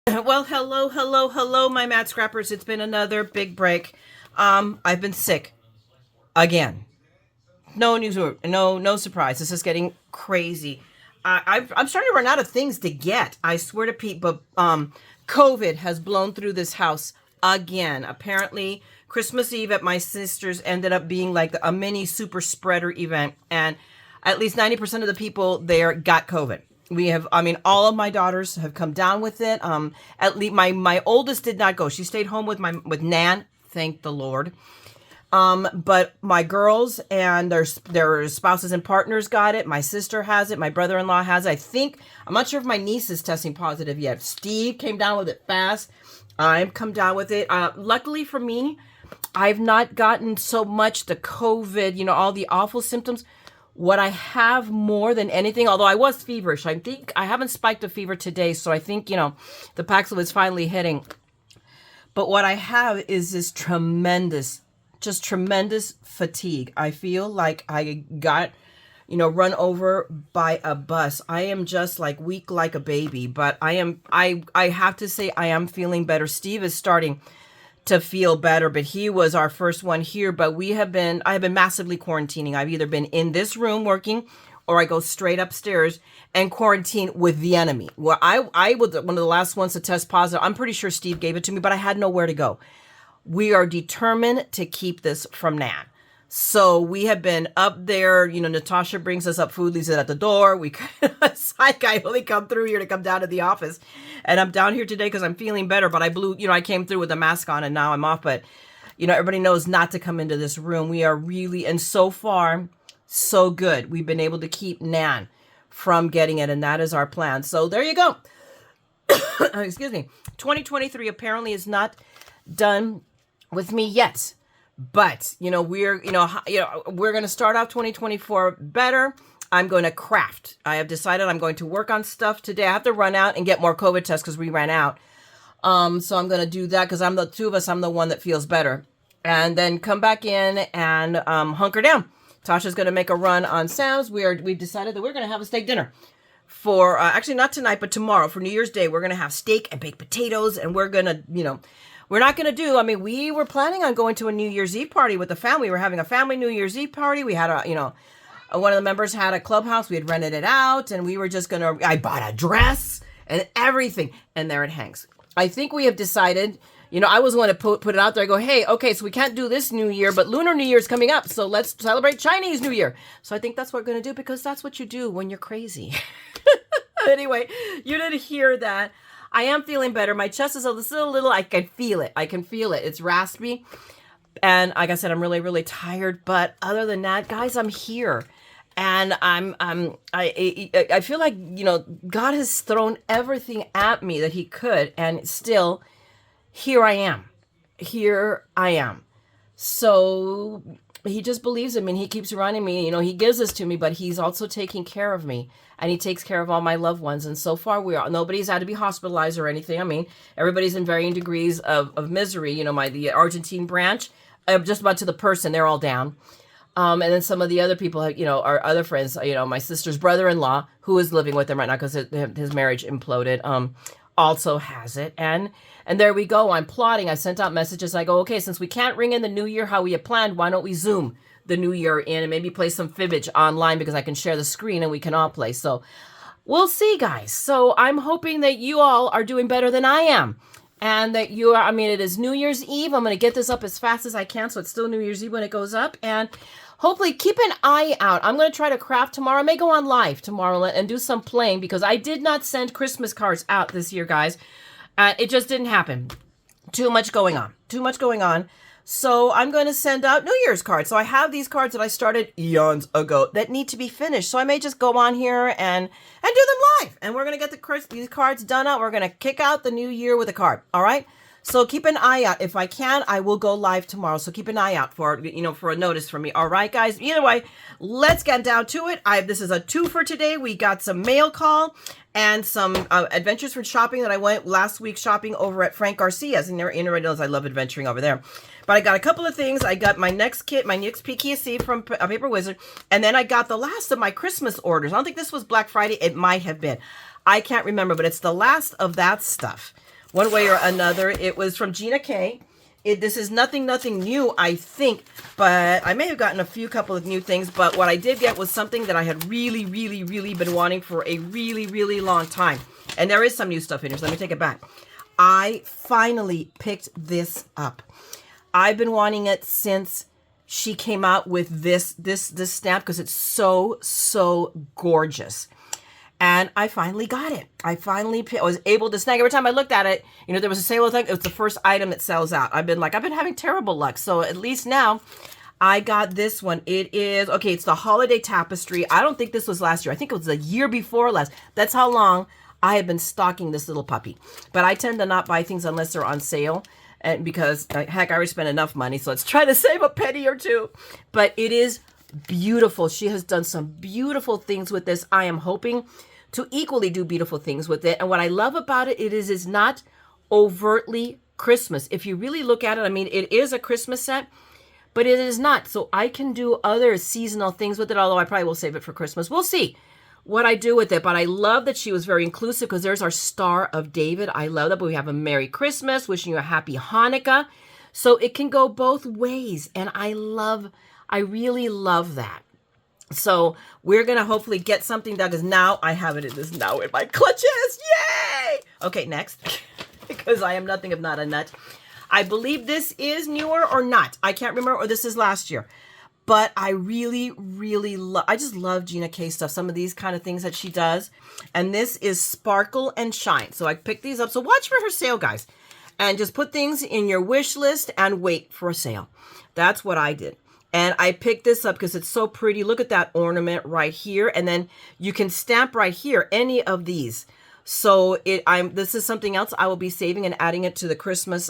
Well, hello, my mad scrappers. It's been another big break. I've been sick again. No news, no surprise. This is getting crazy. I'm starting to run out of things to get. I swear to Pete, but COVID has blown through this house again. Apparently, Christmas Eve at my sister's ended up being like a mini super spreader event, and at least 90% of the people there got COVID. We have, I mean, all of my daughters have come down with it. At least my oldest did not go. She stayed home with Nan. Thank the Lord. But my girls and their spouses and partners got it. My sister has it. My brother-in-law has it. I'm not sure if my niece is testing positive yet. Steve came down with it fast. I've come down with it. Luckily for me, I've not gotten so much the COVID, all the awful symptoms. What I have more than anything, although I was feverish, I think I haven't spiked a fever today. So I think, the Paxil is finally hitting. But what I have is this tremendous fatigue. I feel like I got, run over by a bus. I am just like weak like a baby, but I have to say I am feeling better. Steve is starting to feel better, but he was our first one here. But I have been massively quarantining. I've either been in this room working or I go straight upstairs and quarantine with the enemy. Well, I was one of the last ones to test positive. I'm pretty sure Steve gave it to me, but I had nowhere to go. We are determined to keep this from Nan. So we have been up there. Natasha brings us up food, leaves it at the door. I only come through here to come down to the office. And I'm down here today because I'm feeling better. But I came through with a mask on and now I'm off. But, everybody knows not to come into this room. We are really, and so far, so good. We've been able to keep Nan from getting it. And that is our plan. So there you go. Excuse me. 2023 apparently is not done with me yet. But, we're going to start off 2024 better. I'm going to craft. I have decided I'm going to work on stuff today. I have to run out and get more COVID tests because we ran out. So I'm going to do that because I'm the one that feels better. And then come back in and hunker down. Tasha's going to make a run on Sam's. We've decided that we're going to have a steak dinner for, actually not tonight, but tomorrow for New Year's Day. We're going to have steak and baked potatoes and we're going to, we're not going to we were planning on going to a New Year's Eve party with the family. We're having a family New Year's Eve party. We had one of the members had a clubhouse. We had rented it out and we were just I bought a dress and everything. And there it hangs. I think we have decided, I was going to put it out there. I go, hey, okay, so we can't do this New Year, but Lunar New Year is coming up. So let's celebrate Chinese New Year. So I think that's what we're going to do because that's what you do when you're crazy. Anyway, you didn't hear that. I am feeling better. My chest is a little, I can feel it. It's raspy. And like I said, I'm really, really tired. But other than that, guys, I'm here. And I feel like, God has thrown everything at me that he could. And still, here I am. So he just believes in me and he keeps running me. He gives this to me, but he's also taking care of me. And he takes care of all my loved ones. And so far, nobody's had to be hospitalized or anything. Everybody's in varying degrees of misery. The Argentine branch, just about to the person, they're all down. And then some of the other people, our other friends, my sister's brother-in-law, who is living with them right now because his marriage imploded, also has it. And there we go. I'm plotting. I sent out messages. I go, okay, since we can't ring in the new year how we had planned, why don't we Zoom the new year in and maybe play some fibbage online because I can share the screen and we can all play. So we'll see, guys. So I'm hoping that you all are doing better than I am. And that you are, it is New Year's Eve. I'm going to get this up as fast as I can. So it's still New Year's Eve when it goes up. And hopefully keep an eye out. I'm going to try to craft tomorrow. I may go on live tomorrow and do some playing because I did not send Christmas cards out this year, guys. It just didn't happen. Too much going on. So I'm going to send out New Year's cards. So I have these cards that I started eons ago that need to be finished. So I may just go on here and do them live. And we're going to get these cards done out. We're going to kick out the new year with a card. All right. So keep an eye out. If I can, I will go live tomorrow. So keep an eye out for a notice from me. All right, guys. Either way, let's get down to it. This is a twofer today. We got some mail call and some adventures for shopping that I went last week shopping over at Frank Garcia's. And everybody knows I love adventuring over there. But I got a couple of things. I got my next kit, my next PKC from Paper Wizard. And then I got the last of my Christmas orders. I don't think this was Black Friday. It might have been. I can't remember, but it's the last of that stuff. one way or another. It was from Gina K. This is nothing new, I think, but I may have gotten a couple of new things, but what I did get was something that I had really been wanting for a really long time. And there is some new stuff in here, so let me take it back. I finally picked this up. I've been wanting it since she came out with this stamp because it's so gorgeous. And I finally got it. I was able to snag. Every time I looked at it, you know, there was a sale thing. It was the first item that sells out. I've been having terrible luck. So at least now I got this one. It is, okay, it's the holiday tapestry. I don't think this was last year. I think it was the year before last. That's how long I have been stalking this little puppy. But I tend to not buy things unless they're on sale. And because, heck, I already spent enough money. So let's try to save a penny or two. But it is beautiful. She has done some beautiful things with this. I am hoping to equally do beautiful things with it. And what I love about it, is not overtly Christmas. If you really look at it, I mean, it is a Christmas set, but it is not. So I can do other seasonal things with it, although I probably will save it for Christmas. We'll see what I do with it. But I love that she was very inclusive because there's our Star of David. I love that. But we have a Merry Christmas, wishing you a Happy Hanukkah. So it can go both ways. And I really love that. So we're going to hopefully get something that is now, I have it, it is now in my clutches. Yay! Okay, next, because I am nothing if not a nut. I believe this is newer or not. I can't remember, or this is last year. But I really love, I just love Gina K stuff. Some of these kind of things that she does. And this is Sparkle and Shine. So I picked these up. So watch for her sale, guys. And just put things in your wish list and wait for a sale. That's what I did. And I picked this up because it's so pretty. Look at that ornament right here. And then you can stamp right here any of these. So this is something else I will be saving and adding it to the Christmas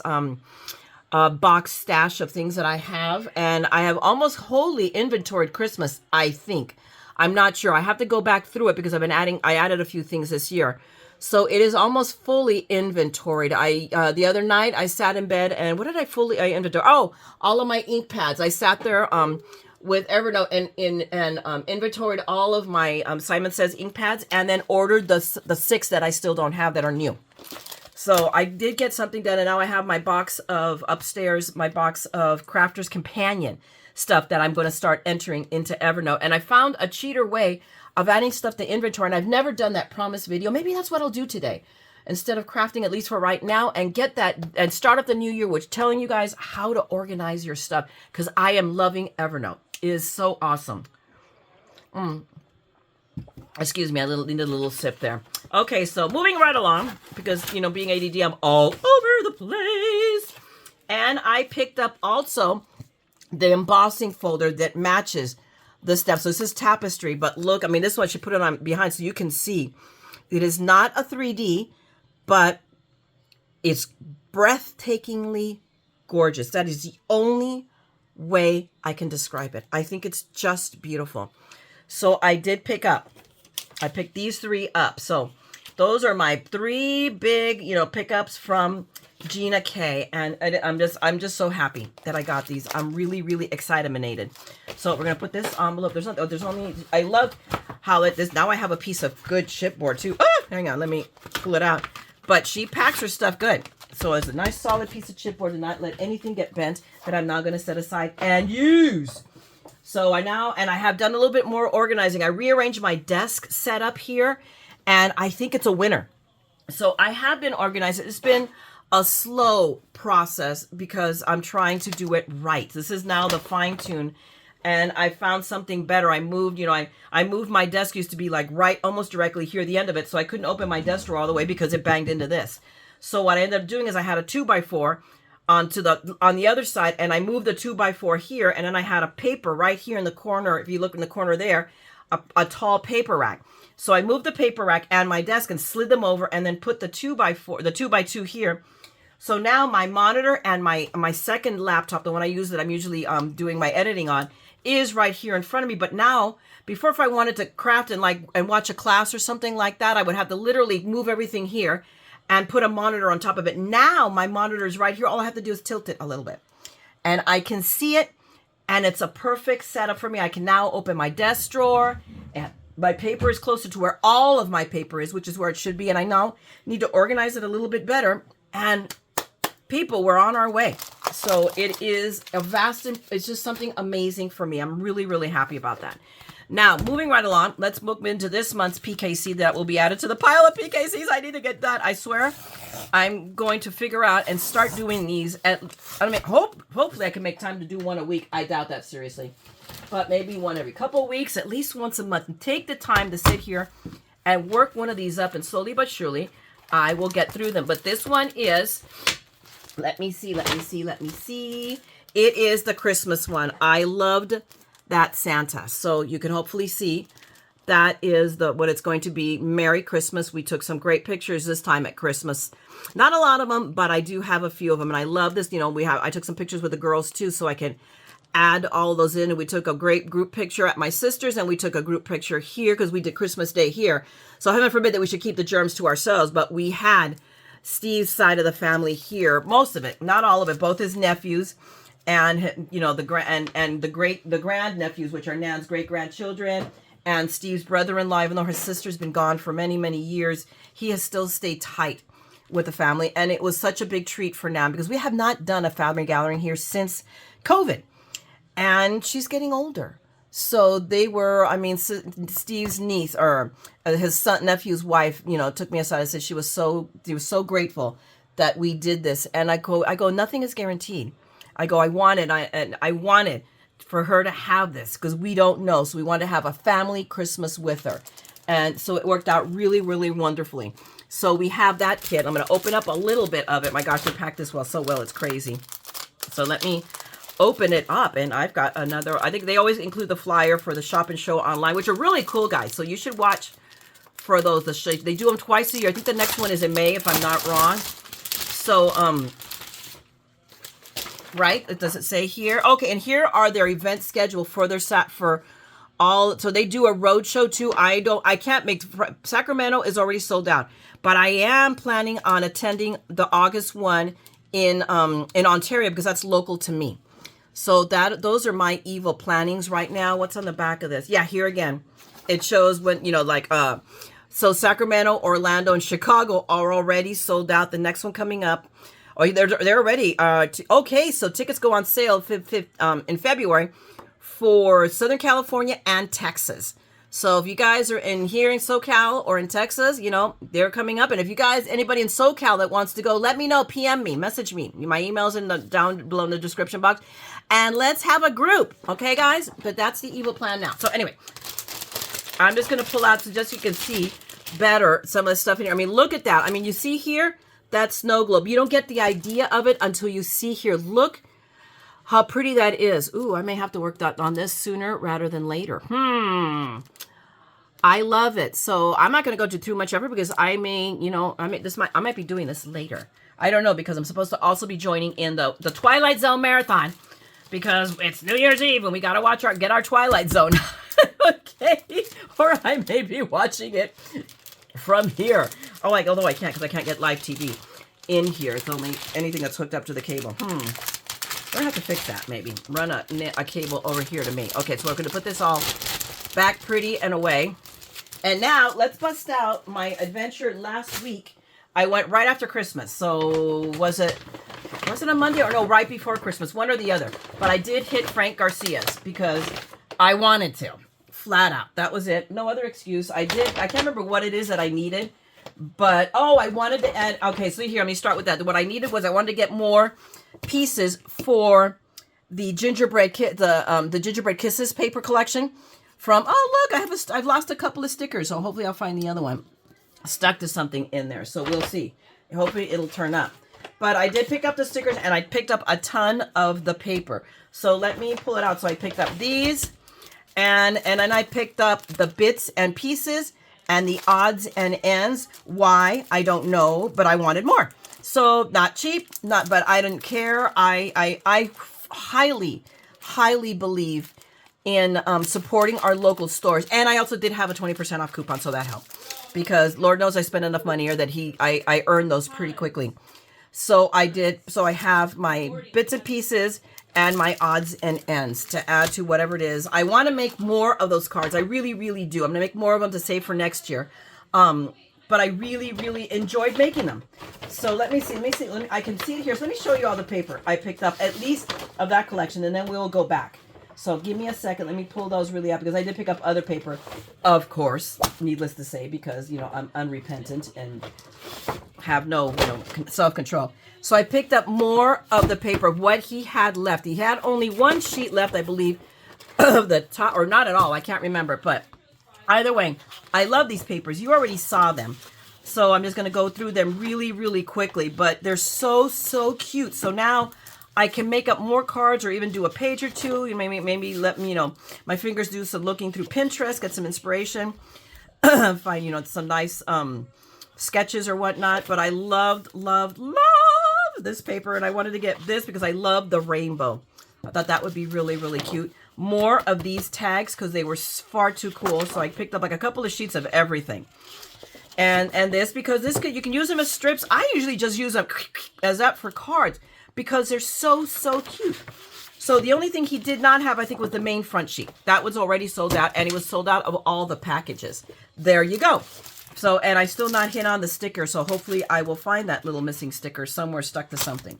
box stash of things that I have. And I have almost wholly inventoried Christmas, I think. I'm not sure. I have to go back through it because I added a few things this year. So it is almost fully inventoried. The other night I sat in bed and what did I inventory? Oh, all of my ink pads. I sat there with Evernote and inventoried all of my Simon Says ink pads and then ordered the 6 that I still don't have that are new. So I did get something done and now I have my box of upstairs, my box of Crafter's Companion stuff that I'm going to start entering into Evernote. And I found a cheater way of adding stuff to inventory, and I've never done that promise video. Maybe that's what I'll do today. Instead of crafting, at least for right now, and get that, and start up the new year with telling you guys how to organize your stuff, because I am loving Evernote. It is so awesome. Excuse me, I needed a little sip there. Okay, so moving right along, because, you know, being ADD, I'm all over the place. And I picked up also the embossing folder that matches the steps. So this is tapestry, but look, I mean, this one I should put it on behind so you can see. It is not a 3D, but it's breathtakingly gorgeous. That is the only way I can describe it. I think it's just beautiful. So I picked these 3 up. So those are my 3 big, you know, pickups from Gina K, and I'm just so happy that I got these. I'm really excited. So we're gonna put this envelope. There's only I love how now I have a piece of good chipboard too. Oh, hang on, let me pull it out. But she packs her stuff good. So it's a nice solid piece of chipboard to not let anything get bent that I'm now gonna set aside and use. So I have done a little bit more organizing. I rearranged my desk setup here, and I think it's a winner. So I have been organizing. It's been a slow process because I'm trying to do it right. This is now the fine tune, and I found something better. I moved, you know, I moved my desk, used to be like right almost directly here at the end of it, so I couldn't open my desk drawer all the way because it banged into this. So what I ended up doing is I had a 2x4 on the other side, and I moved the 2x4 here, and then I had a paper right here in the corner. If you look in the corner there, a tall paper rack. So I moved the paper rack and my desk and slid them over, and then put the 2x2 here. So now my monitor and my second laptop, the one I use that I'm usually doing my editing on, is right here in front of me. But now, before, if I wanted to craft and watch a class or something like that, I would have to literally move everything here and put a monitor on top of it. Now my monitor is right here. All I have to do is tilt it a little bit, and I can see it, and it's a perfect setup for me. I can now open my desk drawer, and my paper is closer to where all of my paper is, which is where it should be. And I now need to organize it a little bit better And people, we're on our way. So it is a vast, it's just something amazing for me. I'm really, really happy about that. Now, moving right along, let's move into this month's PKC that will be added to the pile of PKCs. I need to get that. I swear, I'm going to figure out and start doing these. Hopefully I can make time to do one a week. I doubt that, seriously. But maybe one every couple of weeks, at least once a month. And take the time to sit here and work one of these up. And slowly but surely, I will get through them. But this one is, let me see. It is the Christmas one. I loved that Santa. So you can hopefully see that is what it's going to be. Merry Christmas. We took some great pictures this time at Christmas. Not a lot of them, but I do have a few of them. And I love this. You know, I took some pictures with the girls too, so I can add all of those in. And we took a great group picture at my sister's, and we took a group picture here because we did Christmas Day here. So heaven forbid that we should keep the germs to ourselves, but we had Steve's side of the family here, most of it, not all of it, both his nephews and, you know, the grand nephews, which are Nan's great grandchildren, and Steve's brother-in-law. Even though his sister's been gone for many, many years, he has still stayed tight with the family. And it was such a big treat for Nan because we have not done a family gathering here since COVID. And she's getting older. So they were, I mean, Steve's niece or his nephew's wife, you know, took me aside and said she was so grateful that we did this. And I go, nothing is guaranteed. I wanted for her to have this because we don't know. So we wanted to have a family Christmas with her. And so it worked out really, really wonderfully. So we have that kit. I'm going to open up a little bit of it. My gosh, they packed this so well. It's crazy. So let me open it up, and I've got another. I think they always include the flyer for the shop and show online, which are really cool, guys. So you should watch for those. They do them twice a year. I think the next one is in May, if I'm not wrong. So right, it does it say here? Okay, and here are their event schedule for their for all. So they do a road show too. I can't make Sacramento is already sold out, but I am planning on attending the August one in Ontario because that's local to me. So those are my evil plannings right now. What's on the back of this? Yeah, here again, it shows when, you know, like, so Sacramento, Orlando, and Chicago are already sold out. The next one coming up, they're already, okay, so tickets go on sale in February for Southern California and Texas. So if you guys are here in SoCal or in Texas, you know, they're coming up. And if you guys, anybody in SoCal that wants to go, let me know, PM me, message me. My email's down below in the description box. And let's have a group. Okay, guys? But that's the evil plan now. So anyway, I'm just going to pull out so just so you can see better some of the stuff in here. I mean, look at that. I mean, you see here, that snow globe. You don't get the idea of it until you see here. Look how pretty that is. Ooh, I may have to work on this sooner rather than later. I love it. So I'm not going to go too much effort because I might be doing this later. I don't know because I'm supposed to also be joining in the Twilight Zone marathon because it's New Year's Eve and we got to get our Twilight Zone. Okay. Or I may be watching it from here. Although I can't because I can't get live TV in here. It's only anything that's hooked up to the cable. We're going to have to fix that maybe. Run a cable over here to me. Okay, so we're going to put this all back pretty and away. And now let's bust out my adventure last week. I went right after Christmas. So was it a Monday or no, right before Christmas, one or the other. But I did hit Frank Garcia's because I wanted to. Flat out. That was it. No other excuse. I can't remember what it is that I needed. But, I wanted to add, okay, so here, let me start with that. What I needed was I wanted to get more pieces for the gingerbread the gingerbread kisses paper collection from, oh look, I've lost a couple of stickers, so hopefully I'll find the other one stuck to something in there. So we'll see. Hopefully it'll turn up. But I did pick up the stickers and I picked up a ton of the paper. So let me pull it out. So I picked up these and then I picked up the bits and pieces and the odds and ends. Why? I don't know, but I wanted more. So not cheap, but I didn't care. I highly believe in supporting our local stores. And I also did have a 20% off coupon, so that helped. Because Lord knows I spent enough money here that I earned those pretty quickly. So I did. So I have my bits and pieces and my odds and ends to add to whatever it is. I want to make more of those cards. I really, really do. I'm going to make more of them to save for next year. but I really, really enjoyed making them. So let me see. I can see it here. So let me show you all the paper I picked up, at least of that collection, and then we'll go back. So give me a second. Let me pull those really up because I did pick up other paper, of course, needless to say, because, you know, I'm unrepentant and have no, you know, self-control. So I picked up more of the paper, what he had left. He had only one sheet left, I believe, of the top, or not at all. I can't remember, but either way, I love these papers. You already saw them. So I'm just going to go through them really, really quickly, but they're so, so cute. So now I can make up more cards or even do a page or two. You maybe let me, you know, my fingers do some looking through Pinterest, get some inspiration, find, you know, some nice sketches or whatnot. But I loved this paper, and I wanted to get this because I love the rainbow. I thought that would be really, really cute. More of these tags because they were far too cool. So I picked up like a couple of sheets of everything. And this, because this you can use them as strips. I usually just use them as that for cards, because they're so, so cute. So the only thing he did not have, I think, was the main front sheet. That was already sold out, and he was sold out of all the packages. There you go. So, and I still not hit on the sticker, so hopefully I will find that little missing sticker somewhere stuck to something.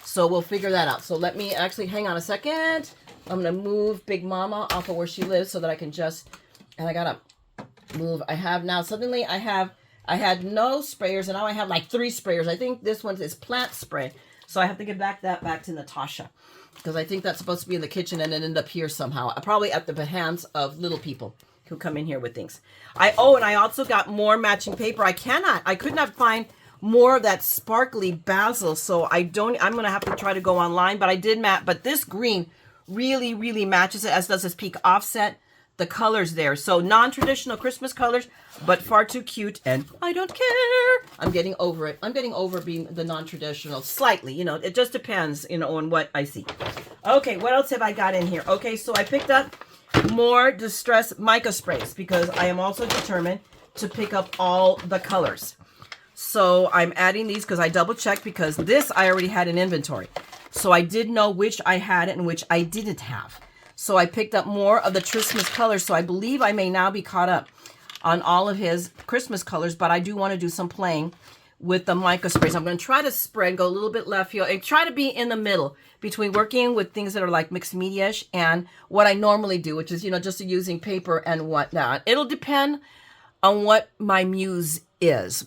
So we'll figure that out. So let me actually, hang on a second. I'm going to move Big Mama off of where she lives so that I can just, and I got to move. I have now, suddenly I had no sprayers, and now I have like 3 sprayers. I think this one is plant spray. So I have to give that back to Natasha, because I think that's supposed to be in the kitchen and it ended up here somehow. Probably at the hands of little people who come in here with things. And I also got more matching paper. I could not find more of that sparkly basil. So I'm going to have to try to go online, but I did but this green really, really matches it, as does this peak offset. The colors there. So non-traditional Christmas colors, but far too cute, and I don't care. I'm getting over it. I'm getting over being the non-traditional slightly. You know, it just depends, you know, on what I see. Okay, what else have I got in here? Okay, so I picked up more distress mica sprays because I am also determined to pick up all the colors. So I'm adding these because I double checked, because this I already had in inventory. So I did know which I had and which I didn't have. So I picked up more of the Christmas colors. So I believe I may now be caught up on all of his Christmas colors, but I do want to do some playing with the mica sprays. I'm going to try to spread, go a little bit left field, and try to be in the middle between working with things that are like mixed media-ish and what I normally do, which is, you know, just using paper and whatnot. It'll depend on what my muse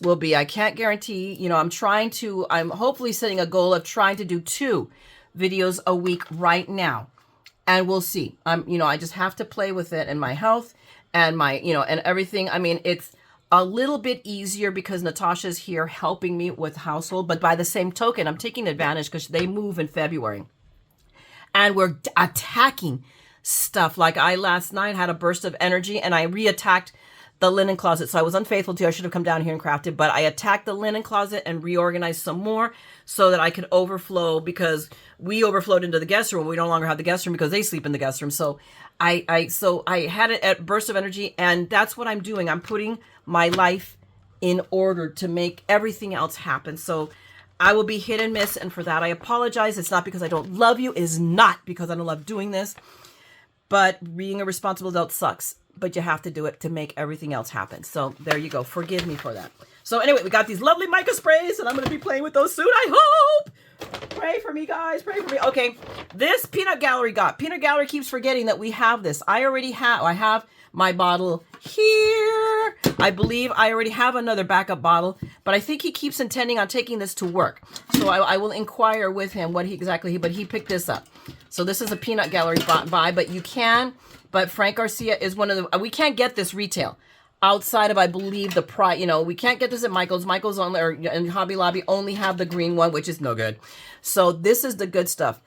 will be. I can't guarantee, you know, I'm hopefully setting a goal of trying to do 2 videos a week right now. And we'll see. You know, I just have to play with it and my health and my, you know, and everything. I mean, it's a little bit easier because Natasha's here helping me with household. But by the same token, I'm taking advantage because they move in February. And we're attacking stuff. Like I last night had a burst of energy and I reattacked the linen closet. So I was unfaithful to you. I should have come down here and crafted, but I attacked the linen closet and reorganized some more so that I could overflow, because we overflowed into the guest room. We no longer have the guest room because they sleep in the guest room. So I had a burst of energy, and that's what I'm doing. I'm putting my life in order to make everything else happen. So I will be hit and miss. And for that, I apologize. It's not because I don't love you. It is not because I don't love doing this, but being a responsible adult sucks. But you have to do it to make everything else happen. So there you go. Forgive me for that. So anyway, we got these lovely mica sprays, and I'm going to be playing with those soon, I hope. Pray for me, guys. Pray for me. Okay, this Peanut Gallery Peanut Gallery keeps forgetting that we have this. I have my bottle here. I believe I already have another backup bottle, but I think he keeps intending on taking this to work. So I will inquire with him what but he picked this up. So this is a Peanut Gallery buy, but you can... But Frank Garcia is one of the... We can't get this retail outside of, I believe, the price. You know, we can't get this at Michael's. Michael's only, or and Hobby Lobby only have the green one, which is no good. So this is the good stuff.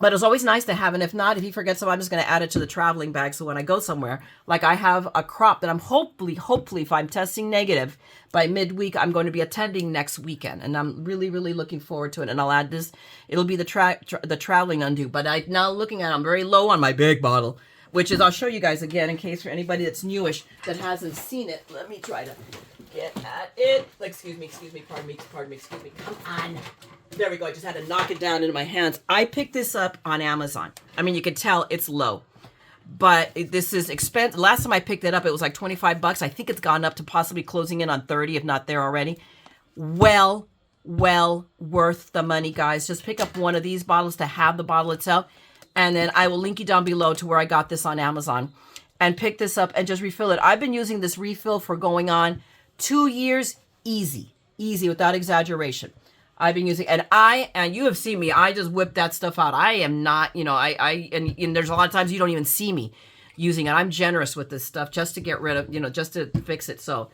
But it's always nice to have. And if not, if he forgets them, I'm just going to add it to the traveling bag. So when I go somewhere, like I have a crop that I'm hopefully, if I'm testing negative by midweek, I'm going to be attending next weekend. And I'm really, really looking forward to it. And I'll add this. It'll be the traveling undo. But now looking at it, I'm very low on my big bottle, which is, I'll show you guys again in case for anybody that's newish that hasn't seen it. Let me try to get at it. Excuse me, pardon me, come on. There we go, I just had to knock it down into my hands. I picked this up on Amazon. I mean, you can tell it's low. but this is expensive. Last time I picked it up, it was like 25 bucks. I think it's gone up to possibly closing in on 30, if not there already. Well worth the money, guys. Just pick up one of these bottles to have the bottle itself. And then I will link you down below to where I got this on Amazon. And pick this up and just refill it. I've been using this refill for going on 2 years, easy, without exaggeration. I've been using, and you have seen me, I just whip that stuff out. I am not, you know, and there's a lot of times you don't even see me using it. I'm generous with this stuff just to get rid of, you know, just to fix it. So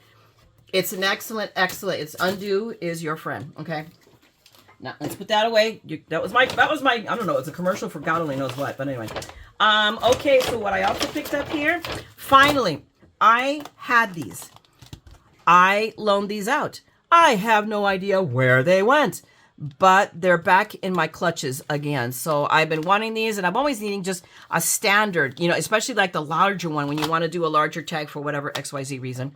it's an excellent, it's undo is your friend. Okay. Now let's put that away. That was my, I don't know, it's a commercial for God only knows what, but anyway. Okay, so what I also picked up here, finally, I had these. I loaned these out. I have no idea where they went, but they're back in my clutches again. So I've been wanting these, and I'm always needing just a standard, you know, especially like the larger one when you want to do a larger tag for whatever XYZ reason.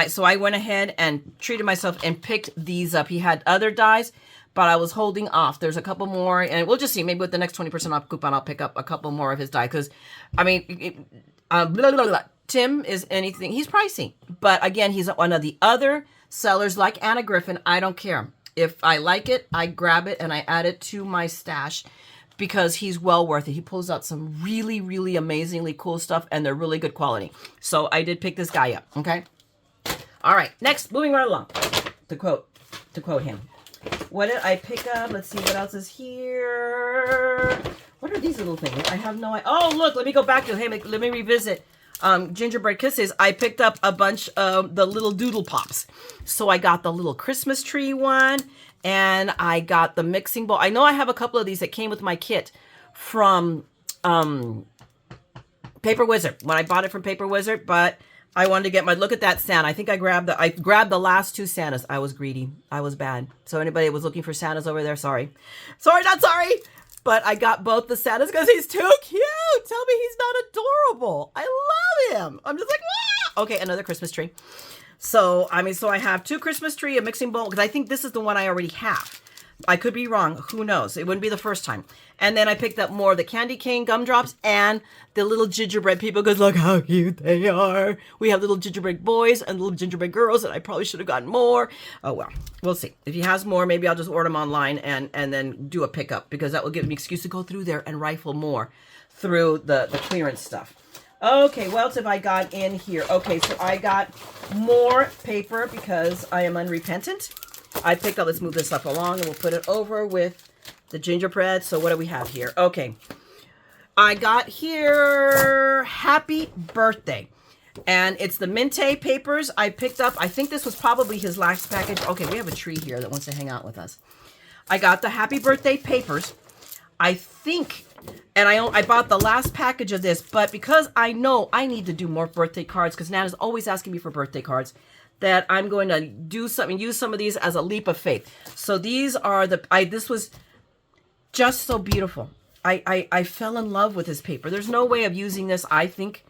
So I went ahead and treated myself and picked these up. He had other dies, but I was holding off. There's a couple more, and we'll just see. Maybe with the next 20% off coupon, I'll pick up a couple more of his die. Because, I mean, Tim is anything. He's pricey. But, again, he's one of the other sellers like Anna Griffin. I don't care. If I like it, I grab it, and I add it to my stash because he's well worth it. He pulls out some really, really amazingly cool stuff, and they're really good quality. So I did pick this guy up, okay? All right, next, moving right along. To quote him. What did I pick up? Let's see what else is here. What are these little things? I have no idea. Oh, look, let me go back to, hey, let me revisit Gingerbread Kisses. I picked up a bunch of the little doodle pops. So I got the little Christmas tree one, and I got the mixing bowl. I know I have a couple of these that came with my kit from Paper Wizard, when I bought it from Paper Wizard, but I wanted to get my, look at that Santa. I think I grabbed the last two Santas. I was greedy. I was bad. So anybody that was looking for Santas over there, sorry. Sorry, not sorry. But I got both the Santas because he's too cute. Tell me he's not adorable. I love him. I'm just like, ah! Okay, another Christmas tree. So, I mean, so I have two Christmas tree, a mixing bowl, because I think this is the one I already have. I could be wrong. Who knows? It wouldn't be the first time. And then I picked up more of the candy cane gumdrops and the little gingerbread people because look how cute they are. We have little gingerbread boys and little gingerbread girls, and I probably should have gotten more. Oh, well, we'll see. If he has more, maybe I'll just order them online and then do a pickup because that will give me an excuse to go through there and rifle more through the clearance stuff. Okay, what else have I got in here? Okay, so I got more paper because I am unrepentant. I picked up, let's move this up along and we'll put it over with the gingerbread. So what do we have here? Okay. I got here Happy Birthday. And it's the Minte papers I picked up. I think this was probably his last package. Okay, we have a tree here that wants to hang out with us. I got the Happy Birthday papers. I think, and I bought the last package of this, but because I know I need to do more birthday cards, because Nana's always asking me for birthday cards, that I'm going to do something, use some of these as a leap of faith. So these are this was just so beautiful. I fell in love with this paper. There's no way of using this, I think,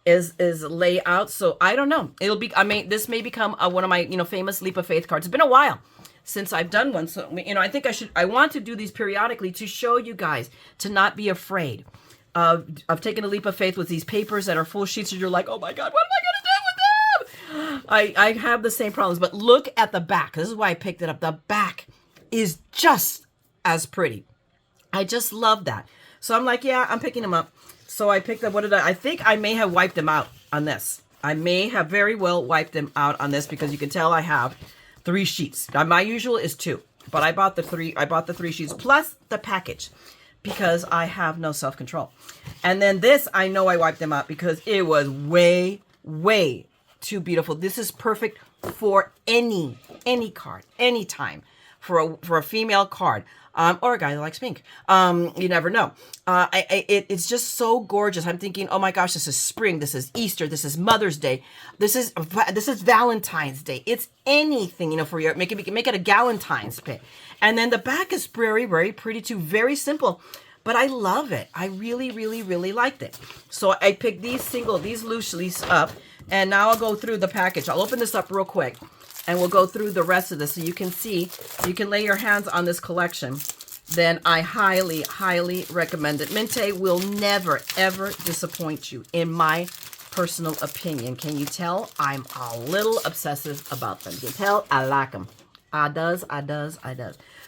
is layout. So I don't know. It'll be, this may become one of my, famous leap of faith cards. It's been a while since I've done one. So, I think I want to do these periodically to show you guys to not be afraid of taking a leap of faith with these papers that are full sheets and you're like, oh my God, what am I going to do with them? I have the same problems, but look at the back. This is why I picked it up. The back is just as pretty. I just love that. So I'm like, yeah, I'm picking them up. So I picked up, I think I may have wiped them out on this. I may have very well wiped them out on this because you can tell I have 3 sheets. Now, my usual is 2, but I bought the 3 sheets plus the package because I have no self-control. And then this, I know I wiped them out because it was way, way too beautiful. This is perfect for any card, anytime, for a female card, or a guy that likes pink. You never know. It's just so gorgeous. I'm thinking, oh my gosh, this is spring, this is Easter, this is Mother's Day, this is Valentine's Day. It's anything, for your make it a Galentine's pick. And then the back is very, very pretty too, very simple. But I love it. I really, really, really liked it. So I picked these loosely up. And now I'll go through the package. I'll open this up real quick. And we'll go through the rest of this so you can see. You can lay your hands on this collection. then I highly, highly recommend it. Mente will never, ever disappoint you, in my personal opinion. Can you tell I'm a little obsessive about them? You can tell I like them. I does.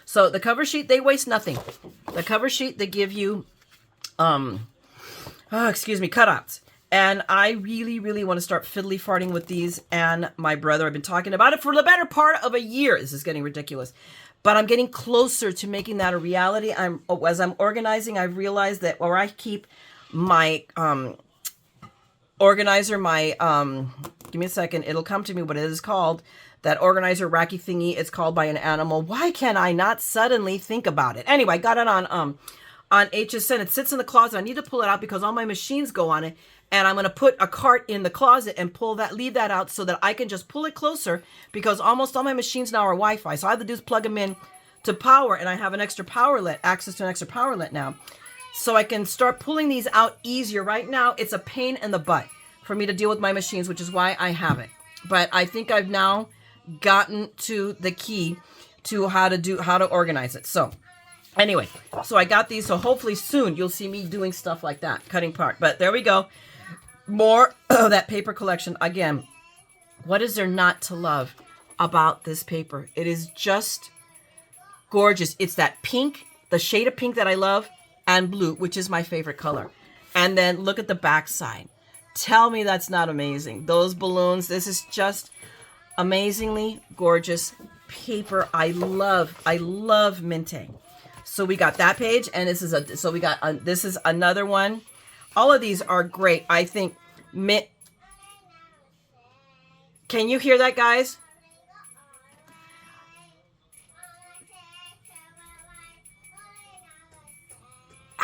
So the cover sheet, they waste nothing. The cover sheet, they give you, cutouts. And I really, really want to start fiddly farting with these. And my brother, I've been talking about it for the better part of a year. This is getting ridiculous. But I'm getting closer to making that a reality. As I'm organizing, I've realized that where I keep my organizer, give me a second, it'll come to me what it is called. That organizer racky thingy, it's called by an animal. Why can I not suddenly think about it? Anyway, I got it on HSN. It sits in the closet. I need to pull it out because all my machines go on it. And I'm going to put a cart in the closet and leave that out so that I can just pull it closer, because almost all my machines now are Wi-Fi. So all I have to do is plug them in to power, and I have an extra access to an extra power outlet now. So I can start pulling these out easier. Right now, it's a pain in the butt for me to deal with my machines, which is why I have it. But I think I've now gotten to the key to how to organize it. So anyway, so I got these. So hopefully soon you'll see me doing stuff like that, cutting part. But there we go. More of that paper collection. Again, what is there not to love about this paper? It is just gorgeous. It's that pink, the shade of pink that I love, and blue, which is my favorite color. And then look at the back side. Tell me that's not amazing. Those balloons, this is just amazingly gorgeous paper. I love Mente. So we got that page, and this is this is another one. All of these are great. I think can you hear that, guys?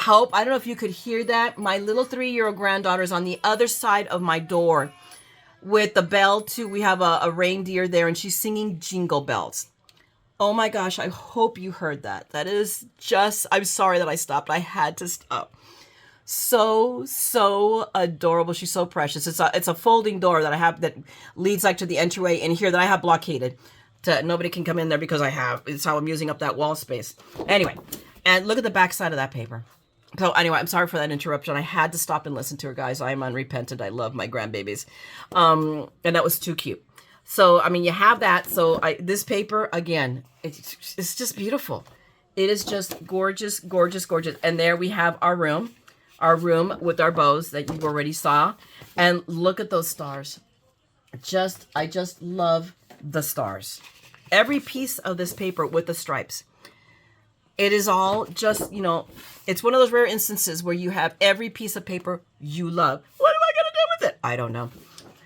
I don't know if you could hear that. My little 3-year-old granddaughter is on the other side of my door with the bell too. We have a reindeer there, and she's singing Jingle Bells. Oh my gosh, I hope you heard that. That is just, I'm sorry that I stopped. I had to stop. So adorable. She's so precious. It's a folding door that I have that leads like to the entryway in here that I have blockaded. Nobody can come in there because it's how I'm using up that wall space. Anyway, and look at the back side of that paper. So anyway, I'm sorry for that interruption. I had to stop and listen to her, guys. I am unrepentant. I love my grandbabies. And that was too cute. So, I mean, you have that. So this paper, again, it's just beautiful. It is just gorgeous, gorgeous, gorgeous. And there we have our room with our bows that you already saw. And look at those stars. I just love the stars. Every piece of this paper with the stripes. It is all just, it's one of those rare instances where you have every piece of paper you love. What am I going to do with it? I don't know.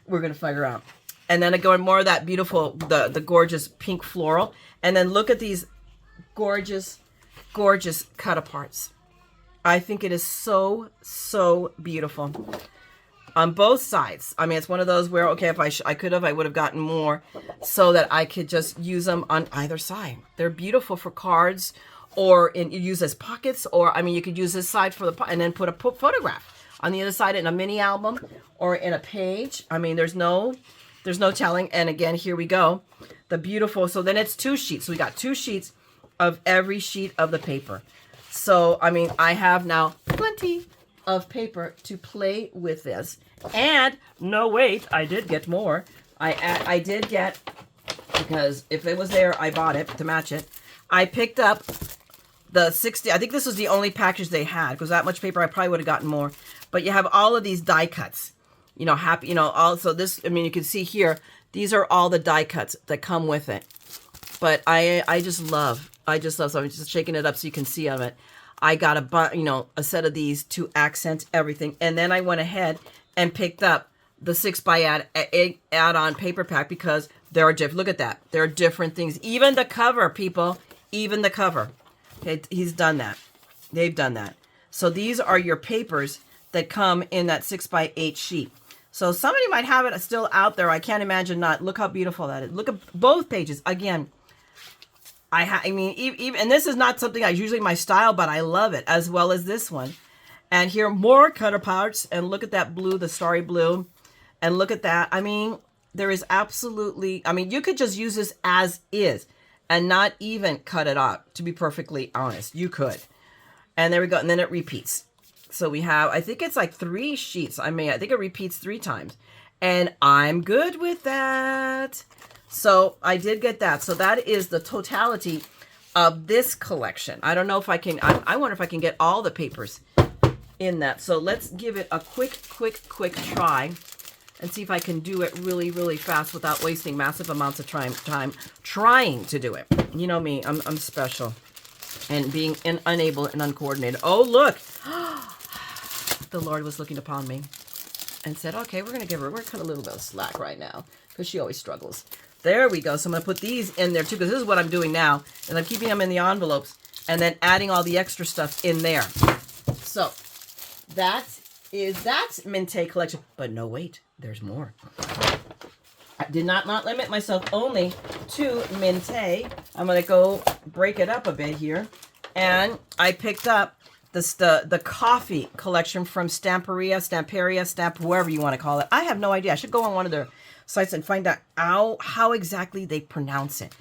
We're going to figure out. And then going more of that beautiful, the gorgeous pink floral. And then look at these gorgeous, gorgeous cut aparts. I think it is so, so beautiful. On both sides. I mean, it's one of those where, okay, if I would have gotten more so that I could just use them on either side. They're beautiful for cards, or use as pockets, or I mean, you could use this side for and then put a photograph on the other side in a mini album or in a page. I mean, there's no telling. And again, here we go, the beautiful. So then it's 2 sheets. So we got 2 sheets of every sheet of the paper. So I mean, I have now plenty of paper to play with this. And no, wait, I did get more. I did get, because if it was there, I bought it to match it. I picked up the 60, I think this was the only package they had, because that much paper I probably would have gotten more. But you have all of these die cuts, also this, I mean, you can see here, these are all the die cuts that come with it. But I just love, so I'm just shaking it up so you can see of it. I got a set of these to accent everything. And then I went ahead and picked up the 6x8 add-on paper pack, because there are different, look at that. There are different things. Even the cover, people, even the cover. Okay, he's done that. They've done that. So these are your papers that come in that 6x8 sheet. So somebody might have it still out there. I can't imagine not. Look how beautiful that is. Look at both pages. Again, I mean, even, and this is not something I usually my style, but I love it, as well as this one. And here, more cutter parts. And look at that blue, the starry blue. And look at that. I mean, there is absolutely, I mean, you could just use this as is. and not even cut it up, to be perfectly honest. You could. And there we go. And then it repeats. So we have, I think it's like 3 sheets. I think it repeats 3 times. And I'm good with that. So I did get that. So that is the totality of this collection. I don't know if I can, I wonder if I can get all the papers in that. So let's give it a quick try and see if I can do it really, really fast without wasting massive amounts of time trying to do it. You know me, I'm special. And being unable and uncoordinated. Oh, look. The Lord was looking upon me and said, okay, we're going to cut a little bit of slack right now because she always struggles. There we go. So I'm going to put these in there too, because this is what I'm doing now. And I'm keeping them in the envelopes and then adding all the extra stuff in there. So that Mente collection. But no, wait, there's more. I did not limit myself only to Mente. I'm going to go break it up a bit here. And I picked up the coffee collection from Stamperia, whoever you want to call it. I have no idea. I should go on one of their sites and find out how exactly they pronounce it.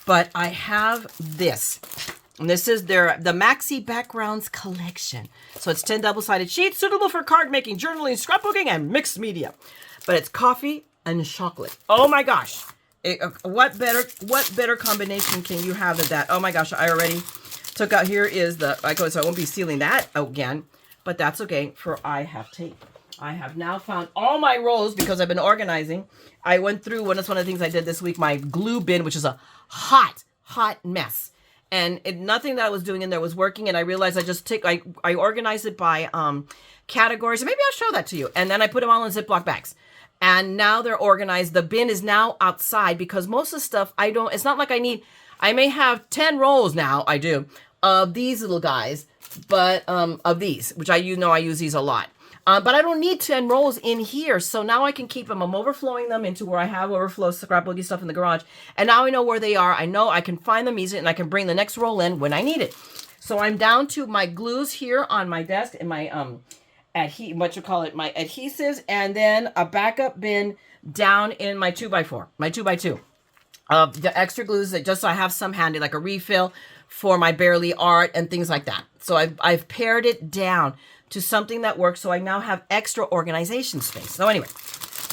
But I have this. And this is the Maxi Backgrounds collection. So it's 10 double-sided sheets suitable for card making, journaling, scrapbooking, and mixed media. But it's coffee and chocolate. Oh my gosh. What better combination can you have than that? Oh my gosh, I already took out, here is so I won't be sealing that again, but that's okay, for I have tape. I have now found all my rolls because I've been organizing. I went through, that's one of the things I did this week, my glue bin, which is a hot mess. And nothing that I was doing in there was working, and I realized I organized it by categories, and maybe I'll show that to you. And then I put them all in Ziploc bags. And now they're organized. The bin is now outside because most of the stuff it's not like I may have 10 rolls now, I do, of these little guys, but of these, which I use these a lot. But I don't need 10 rolls in here, so now I can keep them. I'm overflowing them into where I have overflow scrapbooky stuff in the garage, and now I know where they are. I know I can find them easily, and I can bring the next roll in when I need it. So I'm down to my glues here on my desk and my my adhesives, and then a backup bin down in my 2x4, my 2x2. The extra glues that just so I have some handy, like a refill for my Barely Art and things like that. So I've pared it down to something that works, so I now have extra organization space. So anyway,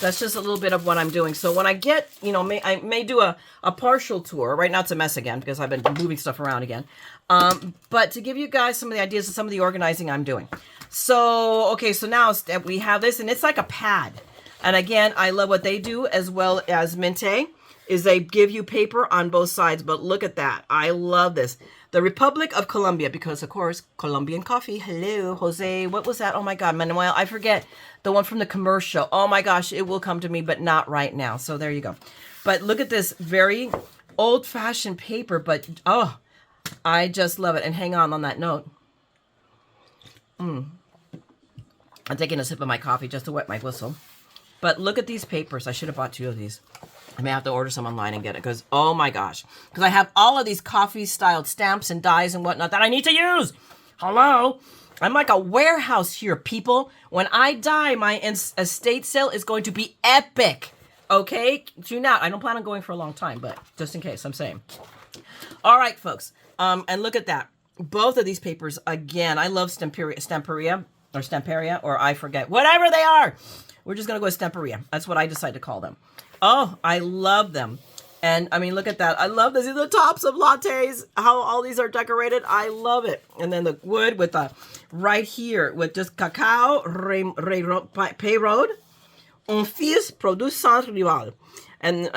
that's just a little bit of what I'm doing. So when I get, I may do a partial tour. Right now it's a mess again because I've been moving stuff around again. But to give you guys some of the ideas of some of the organizing I'm doing. So, okay, so now we have this, and it's like a pad. And again, I love what they do as well as Mente, is they give you paper on both sides. But look at that. I love this. The Republic of Colombia, because, of course, Colombian coffee. Hello, Jose. What was that? Oh, my God, Manuel. I forget the one from the commercial. Oh, my gosh, it will come to me, but not right now. So there you go. But look at this very old-fashioned paper, but, oh, I just love it. And hang on that note. I'm taking a sip of my coffee just to wet my whistle. But look at these papers. I should have bought 2 of these. I may have to order some online and get it because, oh my gosh. Because I have all of these coffee-styled stamps and dies and whatnot that I need to use. Hello? I'm like a warehouse here, people. When I die, my estate sale is going to be epic. Okay? Tune out. I don't plan on going for a long time, but just in case, I'm saying. All right, folks. And look at that. Both of these papers, again, I love Stamperia, or I forget. Whatever they are. We're just going to go with Stamperia. That's what I decided to call them. Oh, I love them. And, I mean, look at that. I love this. These are the tops of lattes. How all these are decorated. I love it. And then the wood with right here with just cacao, Peyrode, un fils produit sans rival. And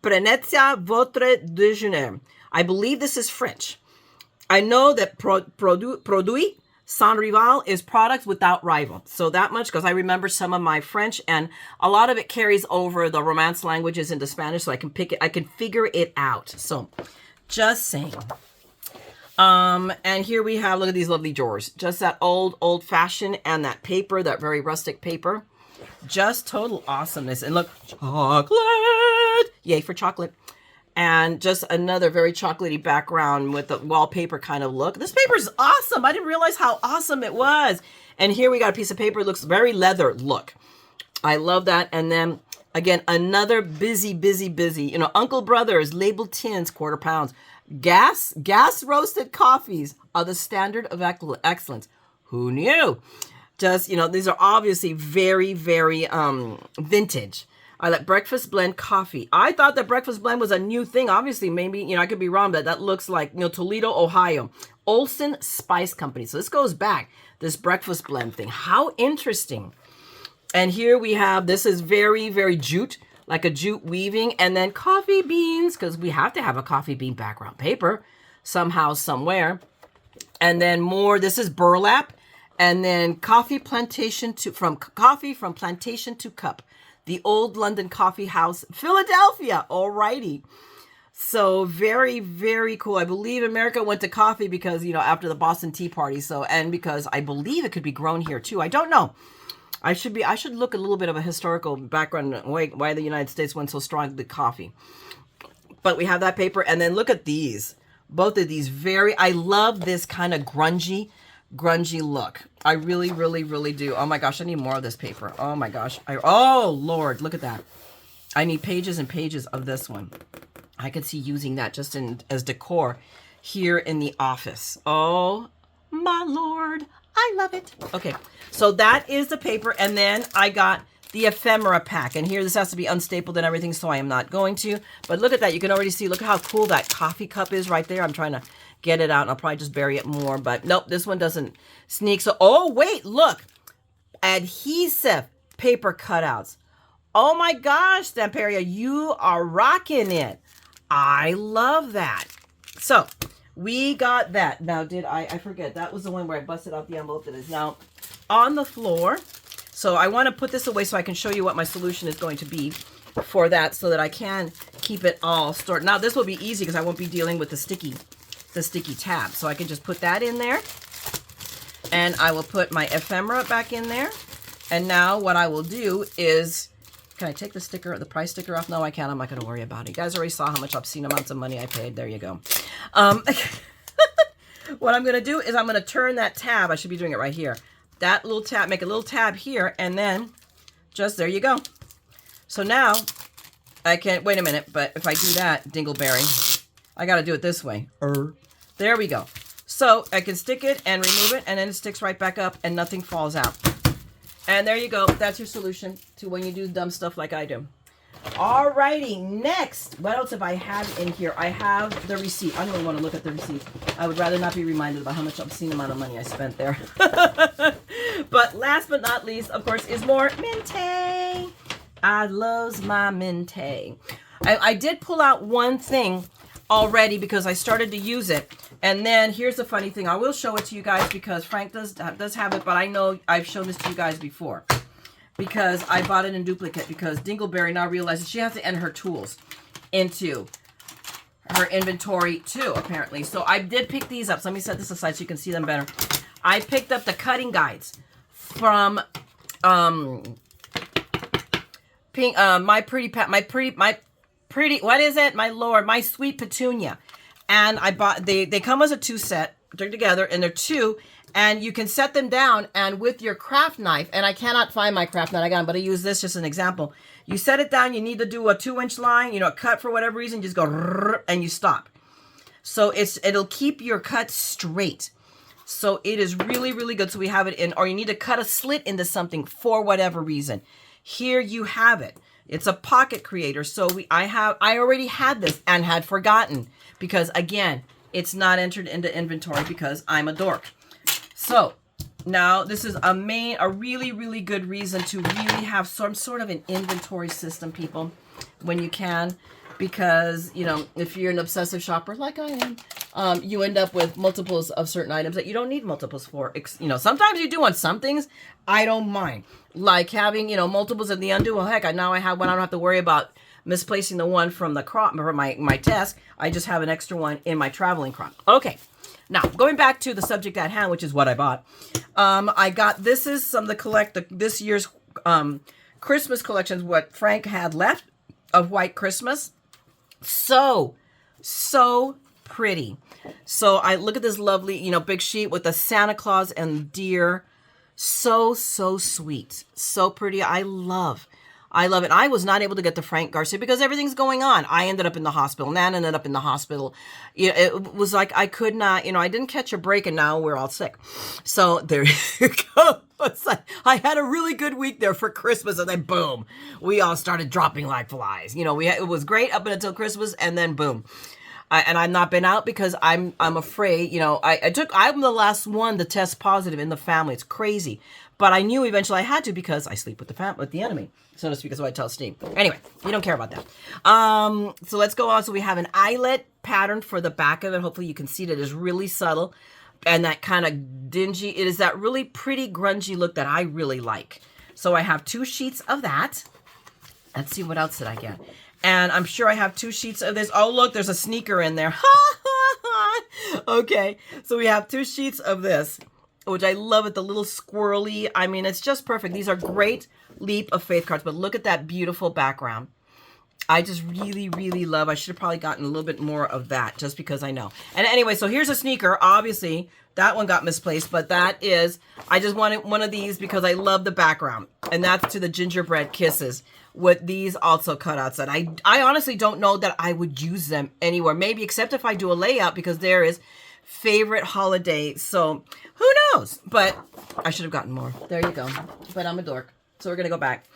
prenez votre déjeuner. I believe this is French. I know that produit sans rival is products without rival. So that much, because I remember some of my French, and a lot of it carries over the Romance languages into Spanish, so I can I can figure it out. So just saying. And here we have, look at these lovely drawers. Just that old fashioned, and that paper, that very rustic paper. Just total awesomeness. And look, chocolate! Yay for chocolate. And just another very chocolatey background with the wallpaper kind of look. This paper is awesome. I didn't realize how awesome it was. And here we got a piece of paper. It looks very leather look. I love that. And then Again, another busy, busy, busy. You know, Uncle Brothers, labeled tins, quarter pounds. Gas roasted coffees are the standard of excellence. Who knew? Just, you know, these are obviously very, very vintage. I like breakfast blend coffee. I thought that breakfast blend was a new thing. Obviously, maybe, you know, I could be wrong, but that looks like, you know, Toledo, Ohio. Olson Spice Company. So this goes back, this breakfast blend thing. How interesting. And here we have, this is very, very jute, like a jute weaving. And then coffee beans, because we have to have a coffee bean background paper somehow, somewhere. And then more, this is burlap. And then coffee from plantation to cup. The Old London Coffee House, Philadelphia. Alrighty. So very, very cool. I believe America went to coffee because, you know, after the Boston Tea Party. So, and because I believe it could be grown here too. I don't know. I should look at a little bit of a historical background why the United States went so strong with coffee. But we have that paper. And then look at these. Both of these I love this kind of grungy look. I really, really, really do. Oh my gosh, I need more of this paper. Oh my gosh. Oh Lord, look at that. I need pages and pages of this one. I could see using that just as decor here in the office. Oh my Lord, I love it. Okay, so that is the paper. And then I got the ephemera pack. And here, this has to be unstapled and everything, so I am not going to. But look at that. You can already see, look at how cool that coffee cup is right there. I'm trying to get it out, and I'll probably just bury it more. But nope, this one doesn't sneak. So, oh, wait, look. Adhesive paper cutouts. Oh, my gosh, Stamperia, you are rocking it. I love that. So, we got that. Now, did I forget. That was the one where I busted out the envelope that is now on the floor. So I want to put this away so I can show you what my solution is going to be for that so that I can keep it all stored. Now this will be easy because I won't be dealing with the sticky tab. So I can just put that in there, and I will put my ephemera back in there. And now what I will do is, can I take the sticker, the price sticker off? No, I can't. I'm not going to worry about it. You guys already saw how much obscene amounts of money I paid. There you go. What I'm going to do is I'm going to turn that tab. I should be doing it right here. That little tab, make a little tab here, and then just there you go. So now I can, wait a minute, but if I do that, dingleberry, I got to do it this way. There we go. So I can stick it and remove it, and then it sticks right back up and nothing falls out. And there you go. That's your solution to when you do dumb stuff like I do. Alrighty, next, what else have I had in here? I have the receipt. I don't even want to look at the receipt. I would rather not be reminded about how much obscene amount of money I spent there. But last but not least, of course, is more Mente. I loves my Mente. I did pull out one thing already because I started to use it. And then here's the funny thing. I will show it to you guys because Frank does have it, but I know I've shown this to you guys before. Because I bought it in duplicate because Dingleberry now realizes she has to enter her tools into her inventory too, apparently. So I did pick these up. So let me set this aside so you can see them better. I picked up the cutting guides from my Sweet Petunia. And I bought, they come as a 2-set. They're together and they're 2. And you can set them down, and with your craft knife, and I cannot find my craft knife, I got it, but I use this just an example. You set it down, you need to do a 2-inch line, you know, cut for whatever reason, just go, and you stop. So it'll keep your cut straight. So it is really, really good. So we have it in, or you need to cut a slit into something for whatever reason. Here you have it. It's a pocket creator. So I already had this and had forgotten because again, it's not entered into inventory because I'm a dork. So now this is a really, really good reason to really have some sort of an inventory system, people, when you can, because, you know, if you're an obsessive shopper like I am, you end up with multiples of certain items that you don't need multiples for. You know, sometimes you do on some things. I don't mind, like having, you know, multiples of the undo. Well, heck, now I have one. I don't have to worry about misplacing the one from the crop or my desk. I just have an extra one in my traveling crop. Okay. Now, going back to the subject at hand, which is what I bought, I got, this is some of this year's Christmas collections, what Frank had left of White Christmas. So pretty. So I look at this lovely, you know, big sheet with the Santa Claus and deer. So sweet. So pretty. I love I love it. I was not able to get to Frank Garcia because everything's going on. I ended up in the hospital. Nan ended up in the hospital. It was like I could not, I didn't catch a break, and now we're all sick. So there you go. It's like I had a really good week there for Christmas, and then boom, we all started dropping like flies. It was great up until Christmas, and then boom. And I've not been out because I'm afraid. I'm the last one to test positive in the family. It's crazy, but I knew eventually I had to because I sleep with the enemy, so to speak. Is what I tell Steve. Anyway, you don't care about that. So let's go on. So we have an eyelet pattern for the back of it. Hopefully you can see that it's really subtle and that kind of dingy. It is that really pretty grungy look that I really like. So I have 2 sheets of that. Let's see, what else did I get? And I'm sure I have 2 sheets of this. Oh, look, there's a sneaker in there. Okay, so we have 2 sheets of this, which I love it, the little squirrely. I mean, it's just perfect. These are great leap of faith cards, but look at that beautiful background. I just really, really love. I should have probably gotten a little bit more of that just because I know. And anyway, so here's a sneaker. Obviously, that one got misplaced, but I just wanted one of these because I love the background. And that's to the Gingerbread Kisses with these also cutouts. And I honestly don't know that I would use them anywhere. Maybe except if I do a layout, because there is favorite holiday. So who knows? But I should have gotten more. There you go. But I'm a dork. So we're going to go back.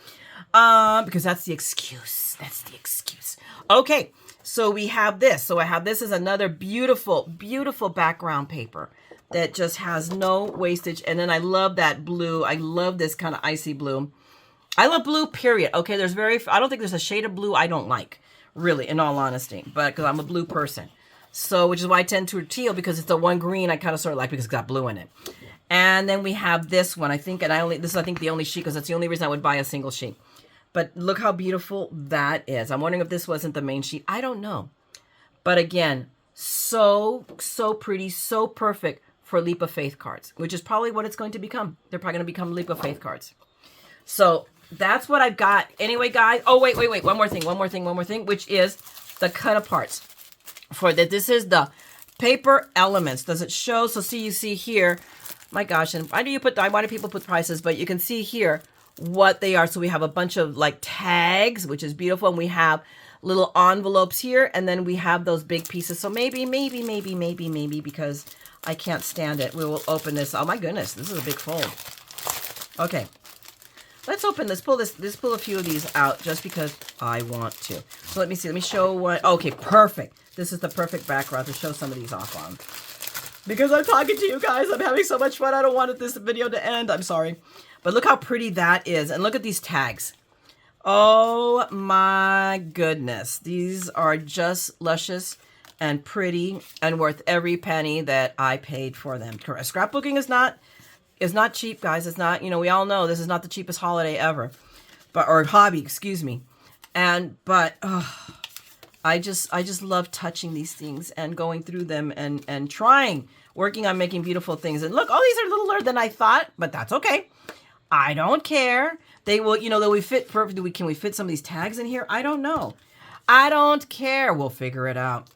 Because that's the excuse. That's the excuse. Okay. So we have this. So I have this as another beautiful, beautiful background paper that just has no wastage. And then I love that blue. I love this kind of icy blue. I love blue, period. Okay, I don't think there's a shade of blue I don't like, really, in all honesty, but because I'm a blue person. So, which is why I tend to teal, because it's the one green I kind of sort of like because it's got blue in it. And then we have this one, I think, and this is, I think, the only sheet, because that's the only reason I would buy a single sheet. But look how beautiful that is. I'm wondering if this wasn't the main sheet. I don't know. But again, so pretty, so perfect for Leap of Faith cards, which is probably what it's going to become. They're probably going to become Leap of Faith cards. So that's what I've got. Anyway, guys. Oh, wait. One more thing, which is the cut aparts for that. This is the paper elements. Does it show? So you see here, my gosh, and why do people put prices? But you can see here what they are. So we have a bunch of like tags, which is beautiful. And we have little envelopes here. And then we have those big pieces. So maybe, because I can't stand it, we will open this. Oh my goodness, this is a big fold. Okay. Let's open this. Pull a few of these out just because I want to. So let me see. Let me show what. Okay, perfect. This is the perfect background to show some of these off on. Because I'm talking to you guys. I'm having so much fun. I don't want this video to end. I'm sorry. But look how pretty that is. And look at these tags. Oh my goodness. These are just luscious and pretty and worth every penny that I paid for them. Scrapbooking is not cheap, guys. It's not, we all know this is not the cheapest holiday ever, or hobby, excuse me. But I just love touching these things and going through them and working on making beautiful things. And look, all these are littler than I thought, but that's okay. I don't care. They will, that we fit perfectly. Can we fit some of these tags in here? I don't know. I don't care. We'll figure it out.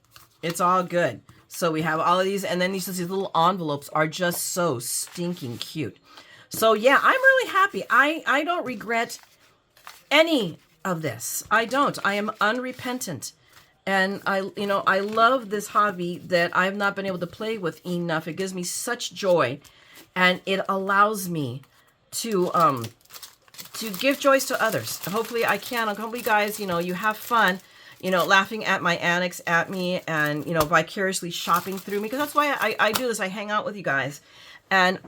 It's all good. So we have all of these, and then these little envelopes are just so stinking cute. So yeah, I'm really happy. I don't regret any of this. I don't. I am unrepentant. And I love this hobby that I've not been able to play with enough. It gives me such joy, and it allows me to give joys to others. Hopefully I can. Hopefully you guys, you have fun, laughing at my antics at me and, vicariously shopping through me. Because that's why I do this. I hang out with you guys. And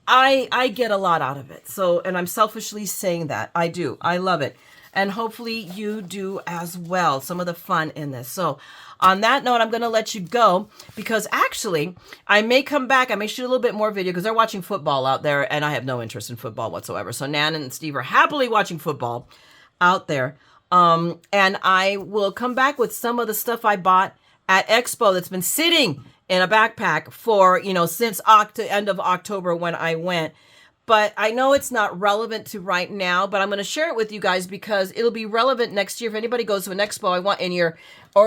I get a lot out of it. So, and I'm selfishly saying that. I do. I love it. And hopefully you do as well. Some of the fun in this. So on that note, I'm going to let you go because actually I may come back. I may shoot a little bit more video because they're watching football out there and I have no interest in football whatsoever. So Nan and Steve are happily watching football out there. And I will come back with some of the stuff I bought at Expo that's been sitting in a backpack for, since end of October when I went. But I know it's not relevant to right now, but I'm going to share it with you guys because it'll be relevant next year. If anybody goes to an expo,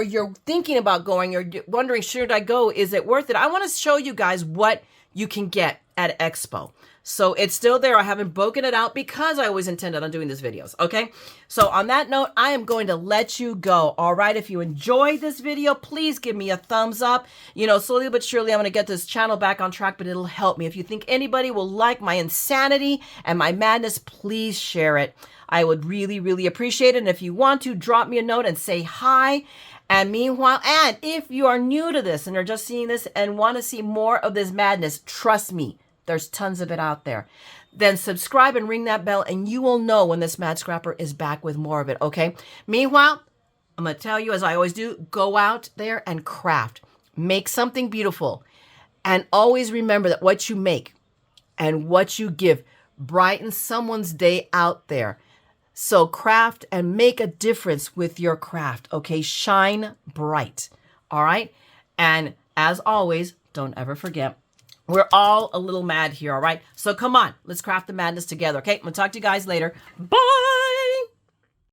you're thinking about going, or wondering, should I go? Is it worth it? I want to show you guys what you can get at Expo. So it's still there. I haven't broken it out because I always intended on doing these videos. Okay. So on that note, I am going to let you go. All right. If you enjoyed this video, please give me a thumbs up. You know, slowly but surely, I'm going to get this channel back on track, but it'll help me. If you think anybody will like my insanity and my madness, please share it. I would really, really appreciate it. And if you want to, drop me a note and say hi. And meanwhile, and if you are new to this and are just seeing this and want to see more of this madness, trust me, there's tons of it out there. Then subscribe and ring that bell and you will know when this Mad Scrapper is back with more of it, okay? Meanwhile, I'm going to tell you, as I always do, go out there and craft. Make something beautiful. And always remember that what you make and what you give brightens someone's day out there. So craft and make a difference with your craft, okay? Shine bright, all right? And as always, don't ever forget, we're all a little mad here, all right? So come on, let's craft the madness together, okay? I'm going to talk to you guys later. Bye!